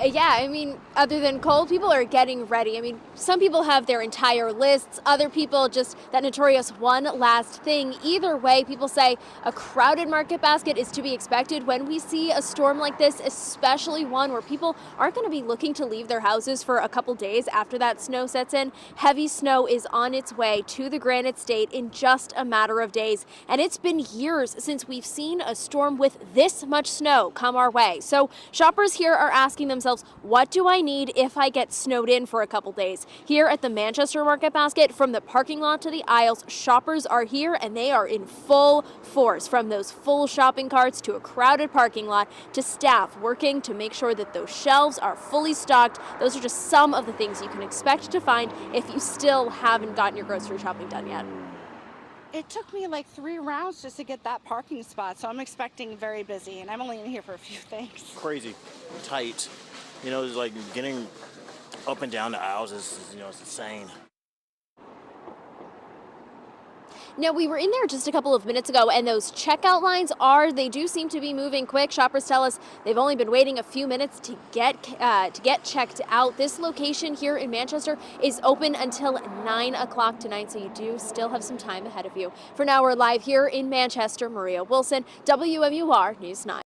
Yeah, I mean, other than cold, people are getting ready. I mean, some people have their entire lists, other people just that notorious one last thing. Either way, people say a crowded market basket is to be expected when we see a storm like this, especially one where people aren't going to be looking to leave their houses for a couple days after that snow sets in. Heavy snow is on its way to the Granite State in just a matter of days, and it's been years since we've seen a storm with this much snow come our way. So shoppers here are asking themselves, what do I need if I get snowed in for a couple days? Here at the Manchester Market Basket, from the parking lot to the aisles, shoppers are here and they are in full force. From those full shopping carts to a crowded parking lot to staff working to make sure that those shelves are fully stocked. Those are just some of the things you can expect to find if you still haven't gotten your grocery shopping done yet. It took me like 3 rounds just to get that parking spot, so I'm expecting very busy, and I'm only in here for a few things. Crazy tight. It's like getting up and down the aisles it's insane. Now, we were in there just a couple of minutes ago, and those checkout lines they do seem to be moving quick. Shoppers tell us they've only been waiting a few minutes to get checked out. This location here in Manchester is open until 9 o'clock tonight, so you do still have some time ahead of you. For now, we're live here in Manchester. Maria Wilson, WMUR News 9.